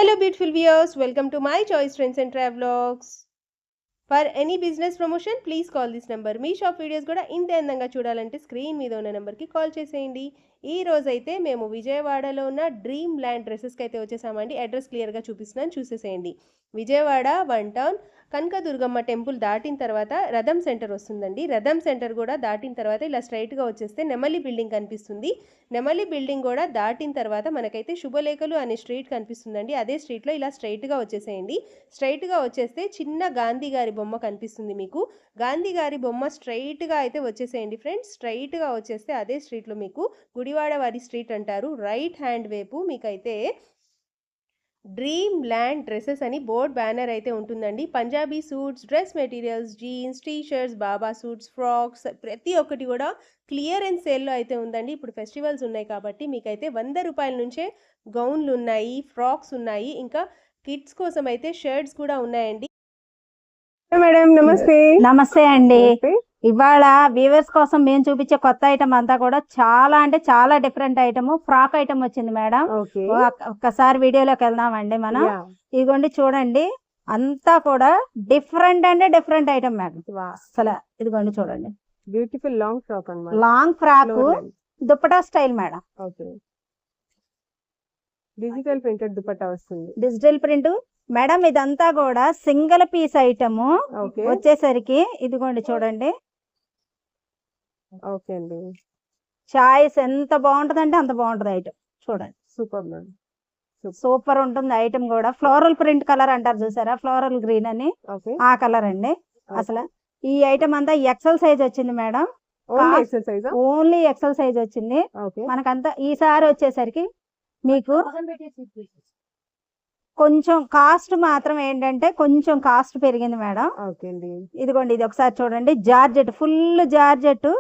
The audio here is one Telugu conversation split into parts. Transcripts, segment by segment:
Hello beautiful viewers, welcome to my choice trends and travelogs. For any business promotion, please call this number. Me shop videos కూడా ఇంత అందంగా చూడాలంటే స్క్రీన్ మీద ఉన్న నెంబర్కి కాల్ చేసేయండి. ఈ రోజైతే మేము విజయవాడలో ఉన్న డ్రీమ్ ల్యాండ్ డ్రెస్సెస్కి అయితే వచ్చేసామండి. అడ్రస్ క్లియర్గా చూపిస్తున్నాను, చూసేసేయండి. విజయవాడ 1 టౌన్ కనకదుర్గమ్మ టెంపుల్ దాటిన తర్వాత రథం సెంటర్ వస్తుందండి. రథం సెంటర్ కూడా దాటిన తర్వాత ఇలా స్ట్రైట్గా వచ్చేస్తే నెమలి బిల్డింగ్ కనిపిస్తుంది. నెమలి బిల్డింగ్ కూడా దాటిన తర్వాత మనకైతే శుభలేఖలు అనే స్ట్రీట్ కనిపిస్తుందండి. అదే స్ట్రీట్లో ఇలా స్ట్రైట్గా వచ్చేసేయండి. స్ట్రైట్గా వచ్చేస్తే చిన్న గాంధీ గారి బొమ్మ కనిపిస్తుంది మీకు. గాంధీ గారి బొమ్మ స్ట్రైట్గా అయితే వచ్చేసేయండి ఫ్రెండ్స్. స్ట్రైట్గా వచ్చేస్తే అదే స్ట్రీట్లో మీకు గుడివాడ వారి స్ట్రీట్ అంటారు. రైట్ హ్యాండ్ వైపు మీకైతే డ్రీమ్ ల్యాండ్ డ్రెస్సెస్ అని బోర్డ్ బ్యానర్ అయితే ఉంటుందండి. Punjabi suits, dress materials, jeans, t shirts, బాబా సూట్స్, ఫ్రాక్స్ ప్రతి ఒక్కటి కూడా క్లియరెన్స్ సేల్లో అయితే ఉందండి. ఇప్పుడు ఫెస్టివల్స్ ఉన్నాయి కాబట్టి మీకైతే 100 రూపాయల నుంచే గౌన్లు ఉన్నాయి, ఫ్రాక్స్ ఉన్నాయి, ఇంకా కిడ్స్ కోసం అయితే షర్ట్స్ కూడా ఉన్నాయండి. మేడం నమస్తే. నమస్తే అండి. ఇవాళ వ్యూవర్స్ కోసం మేము చూపించే కొత్త ఐటమ్ అంతా కూడా చాలా అంటే చాలా డిఫరెంట్ ఐటమ్, ఫ్రాక్ ఐటమ్ వచ్చింది మేడం. ఒక్కసారి వీడియోలోకి వెళ్దామండి మనం. ఇదిగోండి చూడండి, అంతా కూడా డిఫరెంట్ అంటే డిఫరెంట్ ఐటమ్ మేడం. అసలు ఇదిగోండి చూడండి, బ్యూటిఫుల్ లాంగ్ ఫ్రాక్ అన్నమాట. Long frock dupatta style madam. Digital printed dupatta వస్తుంది. Digital print madam. ఇదంతా కూడా సింగిల్ పీస్ ఐటమ్ వచ్చేసరికి ఇదిగోండి చూడండి. ఓకే అండి, చాయిస్ ఎంత బాగుంటదంటే అంత బాగుంటది ఐటమ్. చూడండి, సూపర్ మేడం, సూపర్ ఉంటుంది ఐటమ్ కూడా. ఫ్లోరల్ ప్రింట్ కలర్ అంటారు చూసారా, ఫ్లోరల్ గ్రీన్ అని, ఆ కలర్ అండి. అసలు ఈ ఐటమ్ అంతా ఎక్సెల్ సైజ్ వచ్చింది మేడం. ఓన్లీ ఎక్సెల్ సైజ్ వచ్చింది మనకంతా. ఈసారి వచ్చేసరికి మీకు కొంచెం కాస్ట్ మాత్రం ఏంటంటే కొంచెం కాస్ట్ పెరిగింది మేడం. ఇదిగోండి, ఇది ఒకసారి చూడండి. జార్జెట్, ఫుల్ జార్జెట్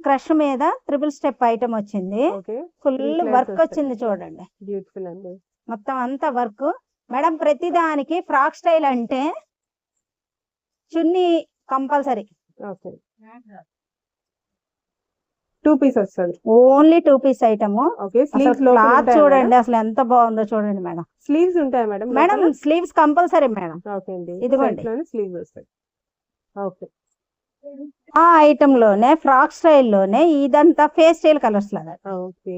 క్రష్ మీద ట్రిపుల్ స్టెప్ ఐటమ్ వచ్చింది. ఫుల్ వర్క్ వచ్చింది చూడండి, బ్యూటిఫుల్ అండి. మొత్తం అంతా వర్క్ మేడం. ప్రతి దానికి ఫ్రాక్ స్టైల్ అంటే చున్నీ కంపల్సరీ. టూ పీస్ వస్తుంది, ఓన్లీ 2 పీస్ ఐటమ్. క్లాత్ చూడండి అసలు ఎంత బాగుందో చూడండి మేడం. స్లీవ్స్ ఉంటాయి madam? Madam sleeves compulsory madam. ఇదిగోండి స్లీవ్స్ వస్తాయి. ఓకే, ఆ ఐటమ్ లోనే ఫ్రాక్ స్టైల్ లోనే ఇదంతా పేస్టల్ కలర్స్ లాగా. ఓకే,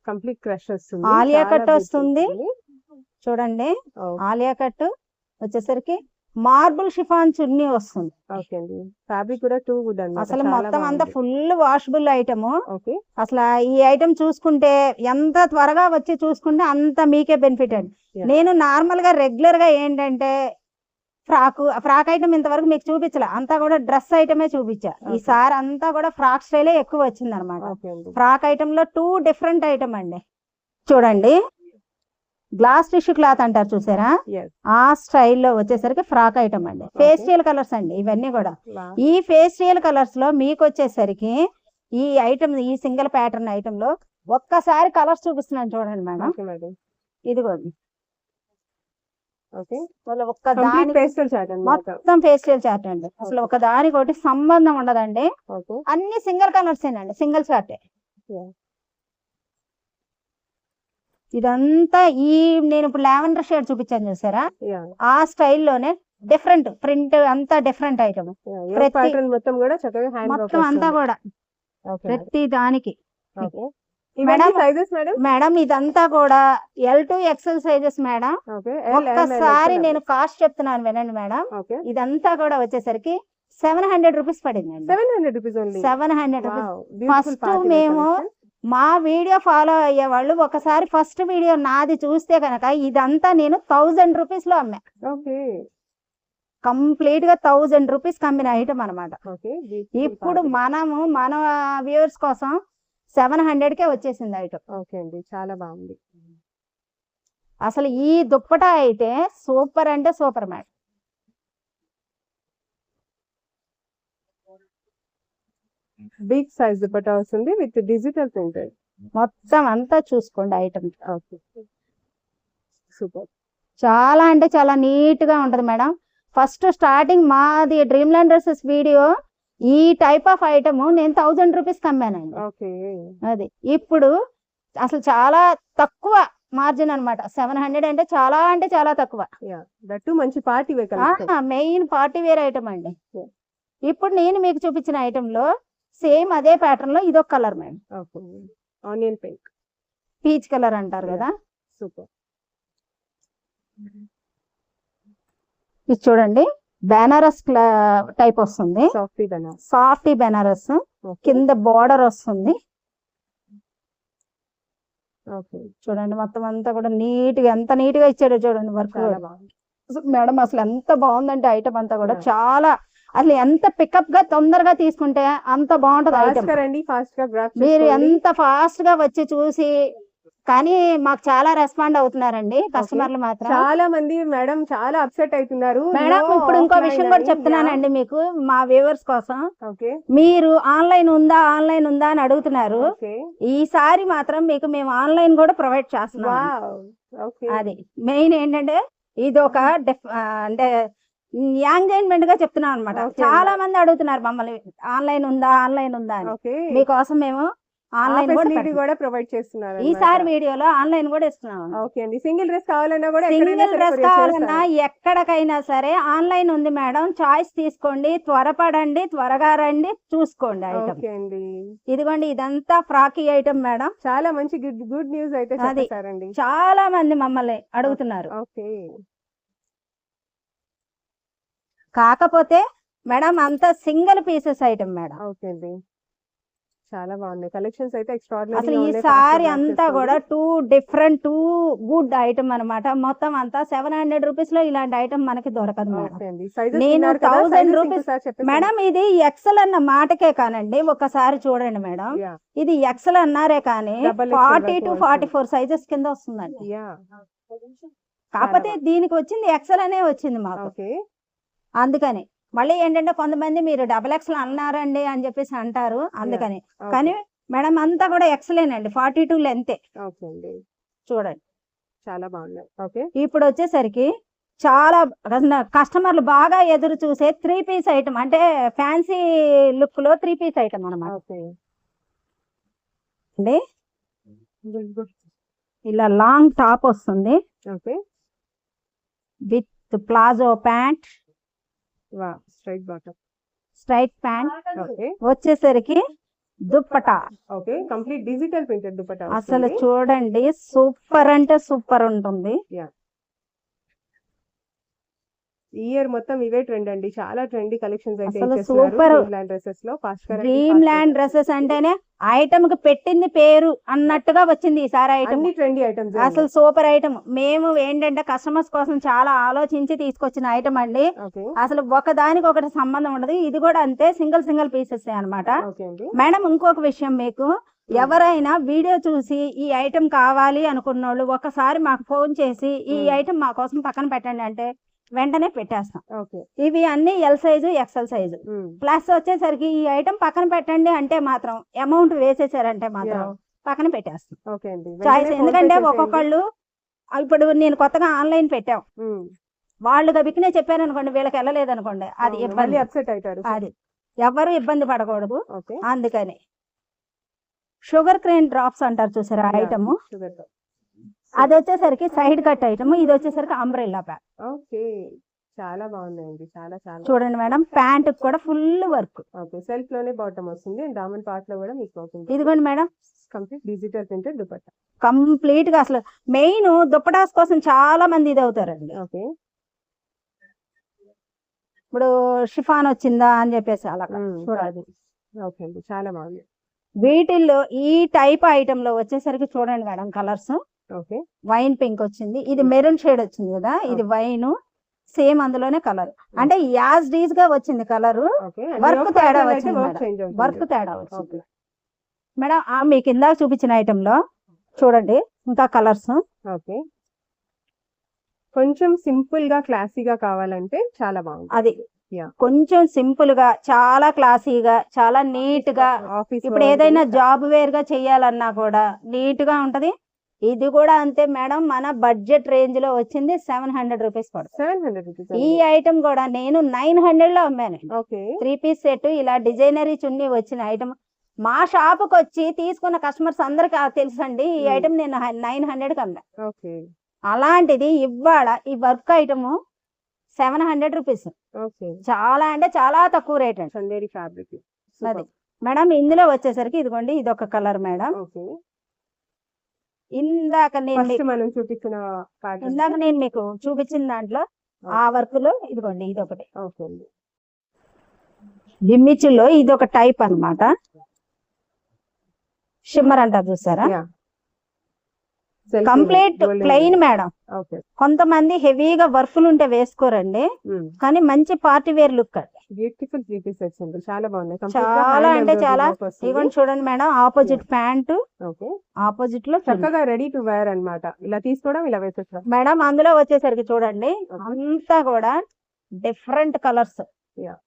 కంప్లీట్ క్రష్ వస్తుంది. ఆలియా కట్ వస్తుంది చూడండి. ఆలియా కట్ వచ్చేసరికి మార్బుల్ షిఫాన్ చున్నీ వస్తుంది. ఓకే అండి, ఫ్యాబ్రిక్ కూడా టూ గుడ్ అండి. అసలు మొత్తం అంతా ఫుల్ వాషబుల్ ఐటమ్. అసలు ఈ ఐటమ్ చూసుకుంటే ఎంత త్వరగా వచ్చి చూసుకుంటే అంత మీకే బెనిఫిట్ అండి. నేను నార్మల్ గా రెగ్యులర్ గా ఏంటంటే ఫ్రాక్ ఐటమ్ ఇంతవరకు మీకు చూపించలే, అంతా కూడా డ్రెస్ ఐటమే చూపించా. ఈసారి అంతా కూడా ఫ్రాక్ స్టైలే ఎక్కువ వచ్చింది అనమాట. ఫ్రాక్ ఐటమ్ లో 2 డిఫరెంట్ ఐటమ్ అండి. చూడండి, గ్లాస్ టిష్యూ క్లాత్ అంటారు చూసారా, ఆ స్టైల్లో వచ్చేసరికి ఫ్రాక్ ఐటమ్ అండి. పేస్టల్ కలర్స్ అండి ఇవన్నీ కూడా. ఈ పేస్టల్ కలర్స్ లో మీకు వచ్చేసరికి ఈ ఐటమ్, ఈ సింగిల్ ప్యాటర్న్ ఐటమ్ లో ఒక్కసారి కలర్స్ చూపిస్తున్నాను చూడండి మేడం. ఇదిగోండి, మొత్తం పేస్టల్ చార్ట్ అండి. అసలు ఒక దానికి ఒకటి సంబంధం ఉండదండి, అన్ని సింగిల్ కలర్స్ ఏనండి, సింగిల్ చార్టే. ఇదంతా ఈ నేను ఇప్పుడు లావెండర్ షేడ్ చూపించాను చూసారా, ఆ స్టైల్లోనే డిఫరెంట్ ప్రింట్ అంతా డిఫరెంట్ ఐటమ్. మొత్తం అంతా కూడా ప్రతి దానికి మేడం ఇదంతా కూడా L to XL sizes madam. ఒక్కసారి నేను కాస్ట్ చెప్తున్నాను వినండి మేడం. ఇదంతా కూడా వచ్చేసరికి 700 రూపీస్ పడింది. 700 రూపీస్. ఫస్ట్ మేము మా వీడియో ఫాలో అయ్యే వాళ్ళు ఒకసారి ఫస్ట్ వీడియో నాది చూస్తే కనుక ఇదంతా నేను 1000 రూపీస్ లో అమ్మా. కంప్లీట్ గా 1000 రూపీస్ కమ్మిన ఐటమ్ అనమాట. ఇప్పుడు మనము మన వ్యూవర్స్ కోసం 700కే వచ్చేసింది ఐటమ్. ఓకే అండి, చాలా బాగుంది. అసలు ఈ దుప్పటా అయితే సూపర్ అంటే super madam. Big size dupatta వస్తుంది విత్ డిజిటల్ ప్రింటెడ్. మొత్తం అంతా చూసుకోండి ఐటమ్. సూపర్, చాలా అంటే చాలా నీట్ గా ఉంటది మేడం. ఫస్ట్ స్టార్టింగ్ మాది డ్రీమ్ ల్యాండ్ డ్రెస్సెస్ వీడియో ఈ టైప్ ఆఫ్ ఐటమ్ నేను 1000 రూపీస్ కమ్మానండి. అది ఇప్పుడు అసలు చాలా తక్కువ మార్జిన్ అన్నమాట. 700 అంటే చాలా తక్కువ. దట్టు మంచి party wear collection. Main party wear item అండి. ఇప్పుడు నేను మీకు చూపించిన ఐటమ్ లో సేమ్ అదే ప్యాటర్న్ లో ఇదొక colour madam. Okay, onion pink, peach colour అంటారు కదా. సూపర్. ఇది చూడండి, బెనారస్ టైప్ వస్తుంది, సాఫ్టీ బెనారస్. కింద బార్డర్ వస్తుంది. చూడండి మొత్తం అంతా కూడా నీట్ గా, ఎంత నీట్ గా ఇచ్చాడో చూడండి వర్క్ మేడం. అసలు ఎంత బాగుందంటే ఐటమ్ అంతా కూడా చాలా, అసలు ఎంత పికప్ గా తొందరగా తీసుకుంటే అంత బాగుంటది ఐటమ్. మీరు ఎంత ఫాస్ట్ గా వచ్చి చూసి, కానీ మాకు చాలా రెస్పాండ్ అవుతున్నారండి కస్టమర్లు మాత్రం. చాలా మంది మేడం చాలా అప్సెట్ అవుతున్నారు మేడం. ఇప్పుడు ఇంకో విషయం కూడా చెప్తున్నానండి మీకు, మా వ్యూవర్స్ కోసం. మీరు ఆన్లైన్ ఉందా అని అడుగుతున్నారు. ఈసారి మాత్రం మీకు మేము ఆన్లైన్ కూడా ప్రొవైడ్ చేస్తున్నాం. అది మెయిన్ ఏంటంటే ఇది ఒక అంటే యాంగేజ్మెంట్ గా చెప్తున్నాం అనమాట. చాలా మంది అడుగుతున్నారు మమ్మల్ని ఆన్లైన్ ఉందా అని. మీకోసం మేము ఆన్లైన్ కూడా ప్రొవైడ్ చేస్తున్నారు. ఈసారి వీడియోలో ఆన్లైన్ కూడా ఇస్తున్నాం. ఓకే అండి. సింగిల్ డ్రెస్ కావాలన్నా కూడా, సింగిల్ డ్రెస్ కావాలన్నా ఎక్కడికైనా సరే ఆన్లైన్ ఉంది మేడం. చాయిస్ తీసుకోండి, త్వరపడండి, త్వరగా రండి, చూసుకోండి ఐటమ్. ఇదిగోండి, ఇదంతా ఫ్రాకీ ఐటమ్ మేడం. చాలా మంచి గుడ్ న్యూస్ అయితే చెప్పారండి. చాలా మంది మమ్మల్ని అడుగుతున్నారు. ఓకే, కాకపోతే మేడం అంతా single pieces item madam. Okay అండి, చాలా బాగున్నాయి కలెక్షన్స్ అయితే. ఎక్స్ట్రాడినరీ. అసలు ఈ సారీ అంతా కూడా టూ గుడ్ ఐటమ్ అన్నమాట. మొత్తం అంతా 700 రూపీస్ లో ఇలాంటి ఐటమ్ మనకి దొరకదు మేడం. నేను 1000 రూపీస్ మేడం. ఇది ఎక్సెల్ అన్న మాటకే కానండి, ఒకసారి చూడండి మేడం. ఇది ఎక్సెల్ అన్నారే కానీ 40 to 44 సైజెస్ కింద వస్తుందండి. కాకపోతే దీనికి వచ్చింది ఎక్సెల్ అనే వచ్చింది మాకు. అందుకని మళ్ళీ ఏంటంటే కొంతమంది మీరు XXL అన్నారండి అని చెప్పేసి అంటారు, అందుకని. కానీ మేడం అంతా కూడా ఎక్సలేనండి, 42 లెంతే. చూడండి చాలా బాగున్నాయి. ఓకే, ఇప్పుడు వచ్చేసరికి చాలా కస్టమర్లు బాగా ఎదురు చూసే 3 పీస్ ఐటమ్, అంటే ఫ్యాన్సీ లుక్ లో 3 పీస్ ఐటమ్ అన్నమాట. ఇలా లాంగ్ టాప్ వస్తుంది with palazzo pant, straight bottom, straight pant. వచ్చేసరికి dupatta. Okay, complete digital printed dupatta. అసలు చూడండి, సూపర్ అంటే సూపర్ ఉంటుంది. ఇయర్ మొత్తం ఇవే ట్రెండ్ అండి. చాలా ట్రెండీ కలెక్షన్స్ అయితే సూపర్. డ్రీమ్ ల్యాండ్ డ్రెస్సెస్ అంటేనే ఐటమ్ కి పెట్టింది పేరు అన్నట్టుగా వచ్చింది ఈసారి ఐటమ్. ట్రెండీ ఐటమ్స్ అసలు సూపర్ ఐటమ్. మేము ఏంటంటే కస్టమర్స్ కోసం చాలా ఆలోచించి తీసుకొచ్చిన ఐటమ్ అండి. అసలు ఒకదానికి ఒకటి సంబంధం ఉండదు. ఇది కూడా అంతే, సింగిల్ పీసెస్ అన్నమాట. మేడం ఇంకొక విషయం, మీకు ఎవరైనా వీడియో చూసి ఈ ఐటమ్ కావాలి అనుకున్నోళ్ళు ఒకసారి మాకు ఫోన్ చేసి ఈ ఐటమ్ మా కోసం పక్కన పెట్టండి అంటే వెంటనే పెట్టేస్తాం. ఇవి అన్ని L size, XL size. Plus వచ్చేసరికి ఈ ఐటమ్ పక్కన పెట్టండి అంటే మాత్రం అమౌంట్ వేసేసారంటే మాత్రం పక్కన పెట్టేస్తాం. చాయిస్. ఎందుకంటే ఒక్కొక్కళ్ళు, ఇప్పుడు నేను కొత్తగా ఆన్లైన్ పెట్టాం, వాళ్ళు గబికినే చెప్పారు అనుకోండి, వీళ్ళకి వెళ్ళలేదు అనుకోండి, అది ఇబ్బంది, అప్సెట్ అవుతారు. అది ఎవరు ఇబ్బంది పడకూడదు. అందుకని షుగర్ క్రేన్ డ్రాప్స్ అంటారు చూసారా ఐటమ్, అది వచ్చేసరికి సైడ్ కట్ ఐటమ్. ఇది వచ్చేసరికి అంబ్రెల్లా ప్యాక్. చాలా బాగుందండి. చాలా చాలా చూడండి మేడం, ప్యాంట్ కూడా ఫుల్ వర్క్. సెల్ఫ్ లోనే బాటమ్ వస్తుంది, డామన్ పార్ట్ లో కూడా మీకు అవుతుంది. ఇదిగోండి madam, complete digital printed dupatta. Complete గా అసలు మెయిన్ దుపటాస్ కోసం చాలా మంది ఇది అవుతారండి. ఇప్పుడు షిఫాన్ వచ్చిందా అని చెప్పేసి అలా చూడాలి. చాలా బాగుంది. వీటిల్లో ఈ టైప్ ఐటమ్ లో వచ్చేసరికి చూడండి మేడం, కలర్స్ వైన్ పింక్ వచ్చింది, ఇది మెరూన్ షేడ్ వచ్చింది కదా, ఇది వైన్, సేమ్ అందులోనే కలర్, అంటే యాజ్ డీజ్ గా వచ్చింది కలర్. వర్క్ తేడా వచ్చింది, వర్క్ తేడా వచ్చింది మేడం. మీకు ఇందాక చూపించిన ఐటమ్ లో చూడండి ఇంకా కలర్స్. కొంచెం సింపుల్ గా క్లాసీగా కావాలంటే చాలా బాగుంది. అది కొంచెం సింపుల్ గా, చాలా క్లాసీగా, చాలా నీట్ గా. ఇప్పుడు ఏదైనా జాబ్ వేర్ గా చెయ్యాలన్నా కూడా నీట్ గా ఉంటది. ఇది కూడా అంతే మేడం, మన బడ్జెట్ రేంజ్ లో వచ్చింది 700 రూపీస్ పడుతుంది. ఈ ఐటమ్ కూడా నేను 900 లో అమ్మాను. 3 పీస్ సెట్ ఇలా డిజైనరీ చున్నీ వచ్చిన ఐటమ్ మా షాపుకి వచ్చి తీసుకున్న కస్టమర్స్ అందరికి తెలుసండి ఈ ఐటమ్ నేను 900 అమ్మా. ఓకే అలాంటిది ఇవాళ ఈ వర్క్ ఐటమ్ 700 రూపీస్. ఓకే చాలా అంటే చాలా తక్కువ రేట్ అండి. చందేరి ఫ్యాబ్రిక్. అది మేడం ఇందులో వచ్చేసరికి ఇదిగోండి ఇది ఒక కలర్ మేడం. ఓకే ఇందాక నేను ఫస్ట్ మనం చూపించిన pattern. ఇందాక నేను మీకు చూపించిన దాంట్లో ఆ వర్క్ లో ఇదిగోండి ఇది ఒకటి ఓకే అండి. జిమ్మిచ్చులో ఇది ఒక టైప్ అన్నమాట. షిమ్మర్ అంటారు చూసారా, Yeah. Self complete golden. Plain madam. Okay కొంతమంది హెవీగా వర్కులు ఉంటే వేసుకోరండి, కానీ మంచి పార్టీ వేర్ లుక్ అండి. బ్యూటిఫుల్ 3 piece sets అండి, చాలా బాగున్నాయి. చాలా అంటే చాలా. ఇదిగోండి చూడండి madam, opposite pant, okay opposite లో చున్నీ. చక్కగా రెడీ టు వేర్ అన్నమాట. ఇలా తీసుకోవడం, ఇలా వేసేస్తాం. మేడం అందులో వచ్చేసరికి చూడండి అంతా కూడా డిఫరెంట్ కలర్స్. Yeah.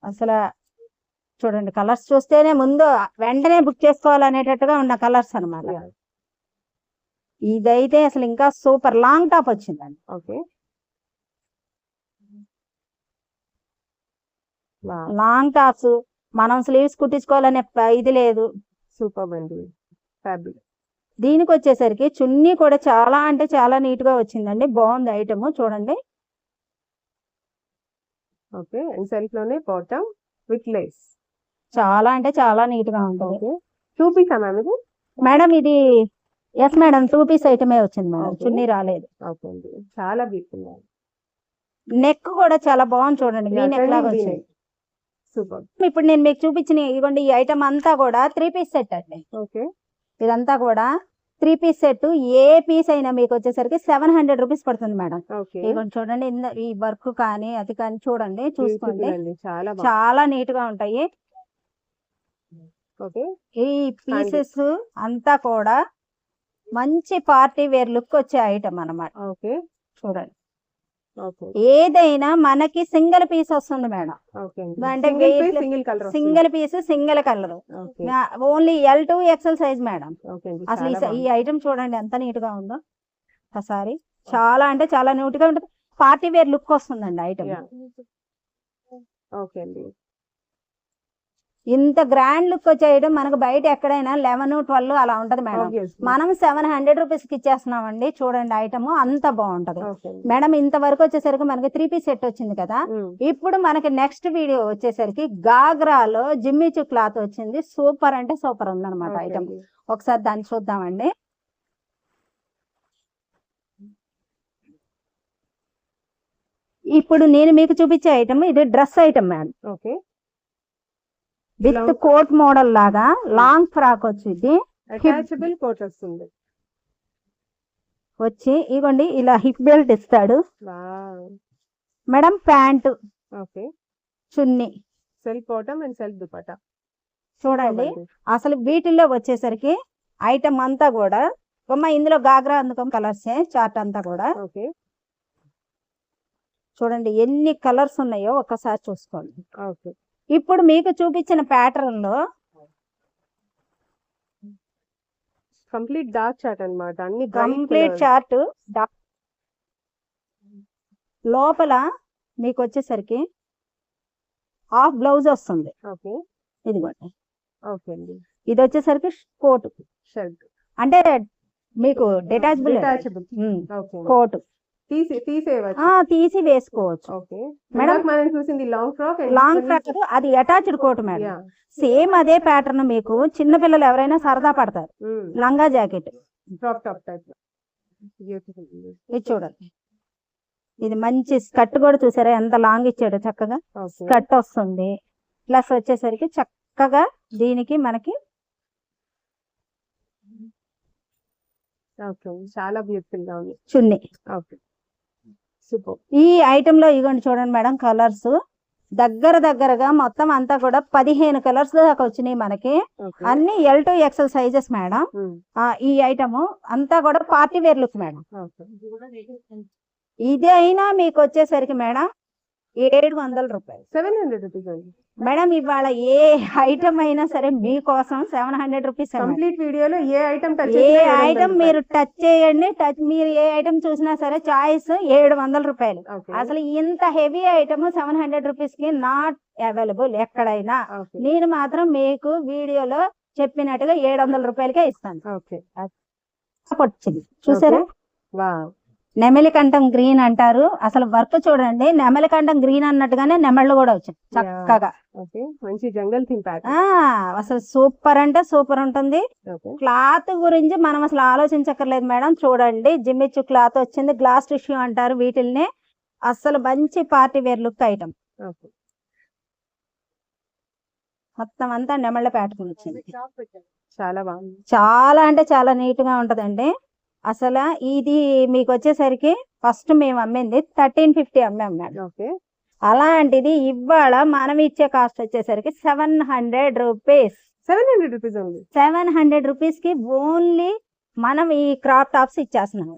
అసలు చూడండి కలర్స్ చూస్తేనే ముందు వెంటనే బుక్ చేసుకోవాలనేటట్టుగా ఉన్న కలర్స్ అన్నమాట. Yeah. ఇదైతే అసలు ఇంకా సూపర్ లాంగ్ టాప్ వచ్చిందండి. ఓకే లాంగ్ టాప్స్ మనం స్లీవ్స్ కుట్టించుకోవాలనే ఇది లేదు. సూపర్ అండి ఫ్యాబ్రిక్. దీనికి వచ్చేసరికి చున్నీ కూడా చాలా అంటే చాలా నీట్ గా వచ్చిందండి. బాగుంది ఐటమ్ చూడండి. ఓకే అండ్ సెల్ఫ్ లోనే బాటమ్ విత్ లేస్. చాలా అంటే చాలా నీట్ గా ఉంటుంది. ఓకే 2 piece మ్యామ్ ఇది. మేడం ఇది ఎస్ మేడం 2 piece ఐటమే వచ్చింది మేడం, Okay. చున్నీ రాలేదు. ఓకే అండి, చాలా బ్యూటిఫుల్. నెక్ కూడా చాలా బాగుంది చూడండి, వీ నెక్ లాగా వచ్చింది. సూపర్. ఇప్పుడు నేను మీకు చూపించిన ఇదిగోండి ఈ ఐటమ్ అంతా కూడా 3 piece సెట్ అండి. ఓకే ఇదంతా కూడా 3 piece సెట్. ఏ పీస్ అయినా మీకు వచ్చేసరికి 700 రూపీస్ పడుతుంది మేడం. ఓకే ఇదిగోండి చూడండి ఈ వర్క్ కానీ అది కానీ చూడండి, చూసుకోండి చాలా బాగుంది. చాలా నీట్ గా ఉంటాయి. ఓకే ఈ పీసెస్ అంతా కూడా మంచి పార్టీ వేర్ లుక్ వచ్చే ఐటమ్ అన్నమాట. ఓకే చూడండి ఓకే ఏదైనా మనకి సింగిల్ పీస్ వస్తుంది మేడం. ఓకే అంటే single colour single piece single colour, okay only L2 XL size madam. Okay అండి, అసలు చాలా ఈ ఐటమ్ చూడండి ఎంత నీట్ గా ఉందో. ఒకసారి చాలా అంటే చాలా నీట్ గా ఉంటుంది, పార్టీ వేర్ లుక్ వస్తుందండి ఐటమ్. బాగుంది. ఓకే అండి, ఇంత గ్రాండ్ లుక్ వచ్చే ఐటమ్ మనకు బయట ఎక్కడైనా 11, 12 అలా ఉంటది మేడం. Obviously. మనం 700 రూపీస్ కి ఇచ్చేస్తున్నామండి. చూడండి ఐటమ్ అంత బాగుంటది ఓకే అండి. మేడం. ఇంతవరకు వచ్చేసరికి మనకి 3 piece సెట్ వచ్చింది కదా. ఇప్పుడు మనకి నెక్స్ట్ వీడియో వచ్చేసరికి గాగ్రాలో జిమ్మిచు క్లాత్ వచ్చింది. సూపర్ అంటే సూపర్ ఉందన్నమాట ఓకే ఐటమ్. అండి. ఒకసారి దాన్ని చూద్దామండి. ఇప్పుడు నేను మీకు చూపించే ఐటమ్ ఇది dress item madam. Okay with Long- coat model లాగా లాంగ్ ఫ్రాక్ వచ్చింది. అటాచబుల్ కోట్ వస్తుంది. వచ్చి ఇగోండి ఇలా హిప్ బెల్ట్ ఇస్తాడు wow. Madam. Pant, okay chunni self bottom and self dupatta. చూడండి. అసలు వీటిల్లో వచ్చేసరికి ఐటమ్ అంతా కూడా ఇందులో గాగ్రా అందుకం కలర్స్ చార్ట్ అంతా కూడా ఓకే చూడండి ఎన్ని కలర్స్ ఉన్నాయో ఒక్కసారి చూసుకోండి. ఓకే ఇప్పుడు మీకు చూపించిన ప్యాటర్న్ లో కంప్లీట్ డార్క్ చార్ట్ అన్నమాట. అన్ని కంప్లీట్ చార్ట్ లోపల మీకు వచ్చేసరికి హాఫ్ బ్లౌజ్ వస్తుంది. ఓకే ఇదిగోండి ఓకే అండి. ఇది వచ్చేసరికి కోట్, షర్ట్ అంటే మీకు డిటాచబుల్ డిటాచబుల్. ఓకే కోట్ తీసేయవచ్చు. తీసి వేసుకోవచ్చు ఓకే మేడం. మేడం మనం చూసింది లాంగ్ ఫ్రాక్. లాంగ్ ఫ్రాక్ అది అటాచ్డ్ కోట్ మేడం. సేమ్ అదే ప్యాటర్న్ మీకు చిన్న పిల్లలు ఎవరైనా సరదా పడతారు. లంగా jacket frock top type. Beautiful. ఇది చూడండి. ఇది మంచి స్కర్ట్ కూడా చూసారా ఎంత లాంగ్ ఇచ్చాడో చక్కగా. ఓకే స్కర్ట్ వస్తుంది, ప్లస్ వచ్చేసరికి చక్కగా దీనికి మనకి ఓకే చాలా బ్యూటిఫుల్ గా ఉంది. చున్నీ. Okay super. ఈ ఐటమ్ లో ఇగోండి చూడండి మేడం, కలర్స్ దగ్గరగా మొత్తం అంతా కూడా 15 కలర్స్ దాకా వచ్చినాయి మనకి. ఓకే అన్ని L2 XL సైజెస్ మేడం. ఈ ఐటమ్ అంతా కూడా party wear look madam. Okay ఇది అయినా మీకు వచ్చేసరికి మేడం 700 రూపాయలు. 700 రూపీస్ అండి. మేడం ఇవాళ ఏ ఐటమ్ అయినా సరే మీకోసం 700 రూపీస్. కంప్లీట్ వీడియోలో ఏ ఐటమ్ టచ్ ఏ ఐటమ్ మీరు టచ్ చేయండి, మీరు ఏ ఐటమ్ చూసినా సరే చాయిస్ 700 రూపాయలు. అసలు ఇంత హెవీ ఐటమ్ 700 రూపీస్ కి నాట్ అవైలబుల్ ఎక్కడైనా. నేను మాత్రం మీకు వీడియోలో చెప్పినట్టుగా 700 రూపాయలకే ఇస్తాను. వచ్చింది చూసారా, నెమలికంఠం గ్రీన్ అంటారు. అసలు వర్క్ చూడండి, నెమలికంఠం గ్రీన్ అన్నట్టుగానే నెమళ్ళు కూడా వచ్చాయి చక్కగా. మంచి జంగల్ థీమ్ ప్యాటర్న్. అసలు సూపర్ అంటే సూపర్ ఉంటుంది. క్లాత్ గురించి మనం అసలు ఆలోచించక్కర్లేదు మేడం. చూడండి జిమ్మిచ్చు క్లాత్ వచ్చింది, గ్లాస్ టిష్యూ అంటారు వీటిల్ని. అసలు మంచి పార్టీ వేర్ లుక్ ఐటమ్. మొత్తం అంతా నెమళ్ళ ప్యాటర్న్ వచ్చింది. చాలా బాగుంది, చాలా అంటే చాలా నీట్ గా ఉంటదండి. అసలు ఇది మీకు వచ్చేసరికి ఫస్ట్ మేము అమ్మింది 1350 అమ్మాం మేడం. అలాంటిది ఇవాళ మనం ఇచ్చే కాస్ట్ వచ్చేసరికి 700 రూపీస్. 700 రూపీస్ ఉంది. 700 రూపీస్ కి ఓన్లీ మనం ఈ క్రాప్ టాప్స్ ఇచ్చేస్తున్నాం.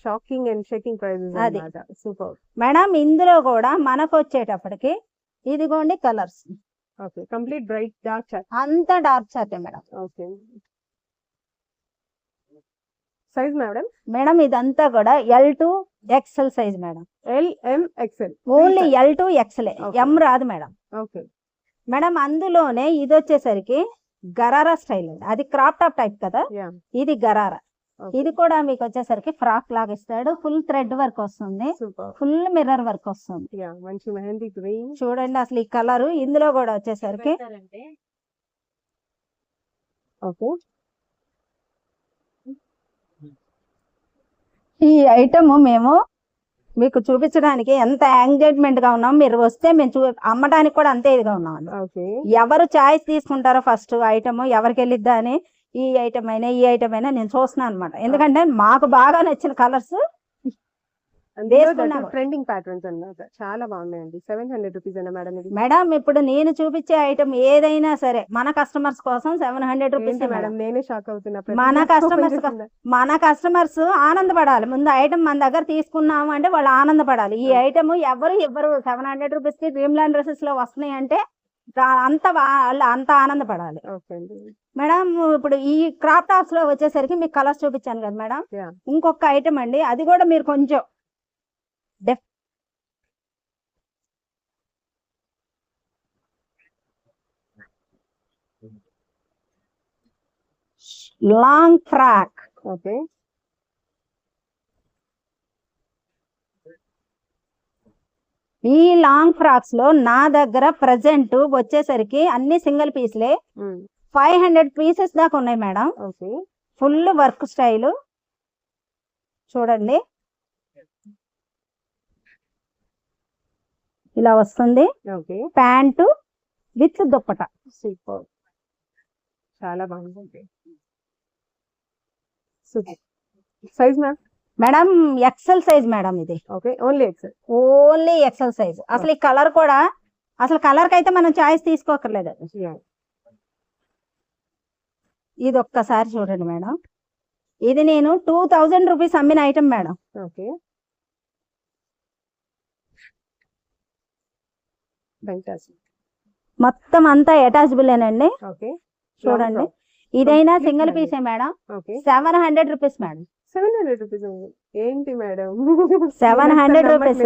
Shocking and shaking prizes. అది సూపర్ మేడం. ఇందులో కూడా మనకు వచ్చేటప్పటికి ఇదిగోండి colours. Complete bright dark chart. అంతా dark chart madam. Size madam? Madam ఇదంతా కూడా L2 XL size madam. LM XL only L2 XL, M రాదు మేడం. మేడం అందులోనే ఇది వచ్చేసరికి గరారా స్టైల్ అండి. అది క్రాప్ టాప్ టైప్ కదా, ఇది గరారా. ఇది కూడా మీకు వచ్చేసరికి ఫ్రాక్ లాగా ఇస్తాడు. ఫుల్ థ్రెడ్ వర్క్ వస్తుంది, ఫుల్ మిర్రర్ వర్క్ వస్తుంది. మంచి మెహందీ గ్రీన్ చూడండి అసలు ఈ కలర్. ఇందులో కూడా వచ్చేసరికి ఈ ఐటమ్ మేము మీకు చూపించడానికి ఎంత ఎంగేజ్మెంట్ గా ఉన్నాం. మీరు వస్తే మేము అమ్మడానికి కూడా అంతే ఇదిగా ఉన్నాం. ఎవరు చాయిస్ తీసుకుంటారో ఫస్ట్ ఐటమ్ ఎవరికి వెళ్ళిద్దా అని, ఈ ఐటమ్ అయినా ఈ ఐటమ్ అయినా నేను చూస్తున్నాను అనమాట. ఎందుకంటే మాకు బాగా నచ్చిన కలర్స్ ట్రెండింగ్ ప్యాటర్న్స్ అన్నమాట. చాలా బాగున్నాయండి. 700 రూపీస్ అన్న మేడం ఇది. మేడం ఇప్పుడు నేను చూపించే ఐటమ్ ఏదైనా సరే మన కస్టమర్స్ కోసం 700 రూపీస్ మేడం. నేనే షాక్ అవుతున్నా. మన కస్టమర్స్ ఆనందపడాలి. ముందు ఐటమ్ మన దగ్గర తీసుకున్నాము అంటే వాళ్ళు ఆనందపడాలి. ఈ ఐటమ్ ఎవరు 700 రూపీస్ కి డ్రీమ్ ల్యాండ్ డ్రెస్సెస్ లో వస్తున్నాయి అంటే అంత ఆనందపడాలి. మేడం ఇప్పుడు ఈ క్రాప్ టాప్స్ లో వచ్చేసరికి మీకు కలర్స్ చూపించాను కదా మేడం. ఇంకొక ఐటమ్ అండి, అది కూడా మీరు కొంచెం లాంగ్ ఫ్రాక్. ఈ లాంగ్ ఫ్రాక్స్ లో నా దగ్గర ప్రెసెంట్ వచ్చేసరికి అన్ని సింగిల్ పీస్లే 500 పీసెస్ దాకా ఉన్నాయి మేడం. ఫుల్ వర్క్ స్టైల్ చూడండి, ఇలా వస్తుంది. Pant with dupatta. చాలా బాగుంది. Size ma'am? Madam XL size madam ఇది. Only XL size. అసలు ఈ కలర్ కూడా అసలు కలర్ కి అయితే మనం చాయిస్ తీసుకోకర్లేదు. ఇది ఒక్కసారి చూడండి మేడం. ఇది నేను 2000 రూపీస్ అమ్మిన ఐటమ్ మేడం. మొత్తం అంతా అటాచబుల్ ఏనండి. చూడండి ఇదైనా సింగిల్ పీసే మేడం. 700 rupees madam. 700 రూపీస్ ఏంటి మేడం? 700 రూపీస్.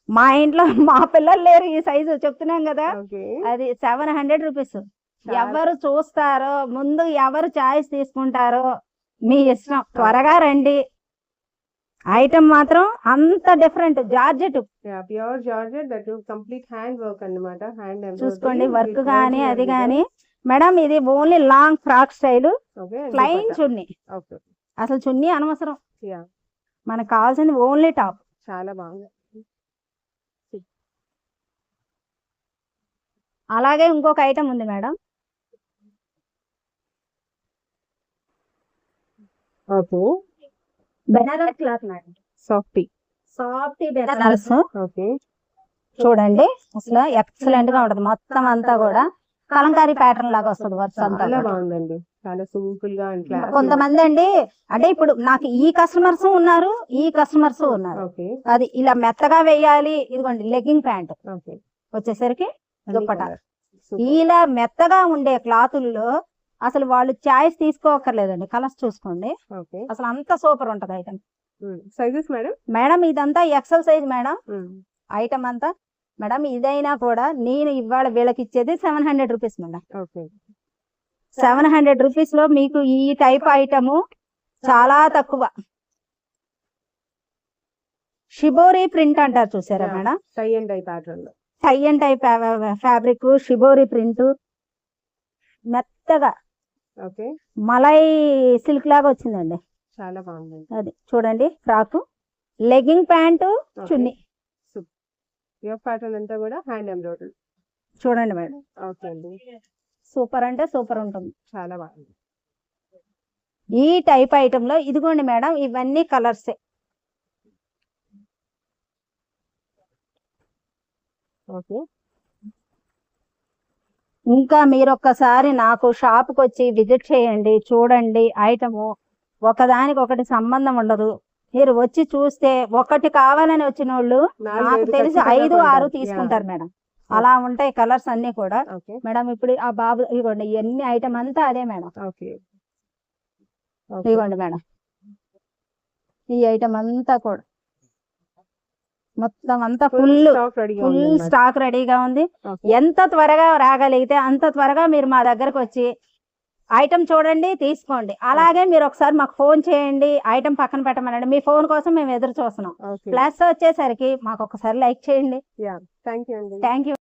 మా ఇంట్లో మా పిల్లలు లేరు ఈ సైజు చెప్తున్నాం కదా. అది 700 రూపీస్. ఎవరు చూస్తారో ముందు, ఎవరు చాయిస్ తీసుకుంటారో మీ ఇష్టం. త్వరగా రండి. ఐటమ్ మాత్రం అంత different. Georgette, pure georgette, that complete hand work అన్నమాట. హ్యాండ్ చూసుకోండి వర్క్ గానీ అది గానీ. మేడం ఇది only long frock style, plain chunni. అసలు చున్నీ అనవసరం, మనకు కావాల్సింది ఓన్లీ టాప్. చాలా బాగుంది. అలాగే ఇంకొక ఐటమ్ ఉంది madam. Banaras cloth madam. Softy Banaras. చూడండి అసలు ఎక్సలెంట్ గా ఉంటది. మొత్తం అంతా కూడా కలంకారీ ప్యాటర్న్ లాగా వస్తుంది వర్క్ అంతా. బాగుందండి, చాలా సింపుల్ గా. కొంతమంది అండి అంటే ఇప్పుడు నాకు ఈ కస్టమర్స్ ఉన్నారు, ఈ కస్టమర్స్ ఉన్నారు. అది ఇలా మెత్తగా వేయాలి. ఇదిగోండి లెగ్గింగ్ ప్యాంట్ వచ్చేసరికి దుప్పట. ఇలా మెత్తగా ఉండే క్లాతుల్లో అసలు వాళ్ళు చాయిస్ తీసుకోకర్లేదండి. కలర్స్ చూసుకోండి, ఓకే. అసలు అంత సూపర్ ఉంటది ఐటమ్. Sizes madam? మేడం ఇదంతా ఎక్సెల్ సైజ్ మేడం. ఐటమ్ అంతా మేడం ఇదైనా కూడా నేను ఇవాళ వీళ్ళకి ఇచ్చేది 700 రూపీస్ మేడం. ఓకే. 700 రూపీస్ లో మీకు ఈ టైప్ ఐటమ్ చాలా తక్కువ. షిబోరి ప్రింట్ అంటారు చూసారా మేడం? టై అండ్ డై ప్యాటర్న్ లో tie and tie fabric, shibori print, మెత్తగా ఓకే. మలై సిల్క్ లాగా వచ్చిందండి. చాలా బాగుంది. అది చూడండి, frock, legging pant, chunni. Yoke pattern అంతా కూడా హ్యాండ్ ఎంబ్రాయిడరీ. చూడండి మేడం, ఓకే అండి. సూపర్ అంటే సూపర్ ఉంటుంది. చాలా బాగుంది. ఈ టైప్ ఐటమ్ లో ఇదిగోండి మేడం, ఇవన్నీ కలర్సే. ఓకే. ఇంకా మీరు ఒక్కసారి నాకు షాప్కి వచ్చి విజిట్ చేయండి, చూడండి. ఐటము ఒకదానికి ఒకటి సంబంధం ఉండదు. మీరు వచ్చి చూస్తే ఒకటి కావాలని వచ్చిన వాళ్ళు నాకు తెలిసి 5, 6 తీసుకుంటారు మేడం. అలా ఉంటాయి కలర్స్ అన్ని కూడా. మేడం ఇప్పుడు ఆ బాబు ఇదిగోండి, ఇవన్నీ ఐటమ్ అంతా అదే మేడం. ఇదిగోండి మేడం, ఈ ఐటమ్ అంతా కూడా మొత్తం అంతా ఫుల్ స్టాక్ రెడీగా ఉంది. ఎంత త్వరగా రాగలిగితే అంత త్వరగా మీరు మా దగ్గరకు వచ్చి ఐటమ్ చూడండి, తీసుకోండి. అలాగే మీరు ఒకసారి మాకు ఫోన్ చేయండి, ఐటమ్ పక్కన పెట్టమనండి. మీ ఫోన్ కోసం మేము ఎదురు చూస్తున్నాం. ప్లస్ వచ్చేసరికి మాకు ఒకసారి లైక్ చేయండి. Thank you. Thank you.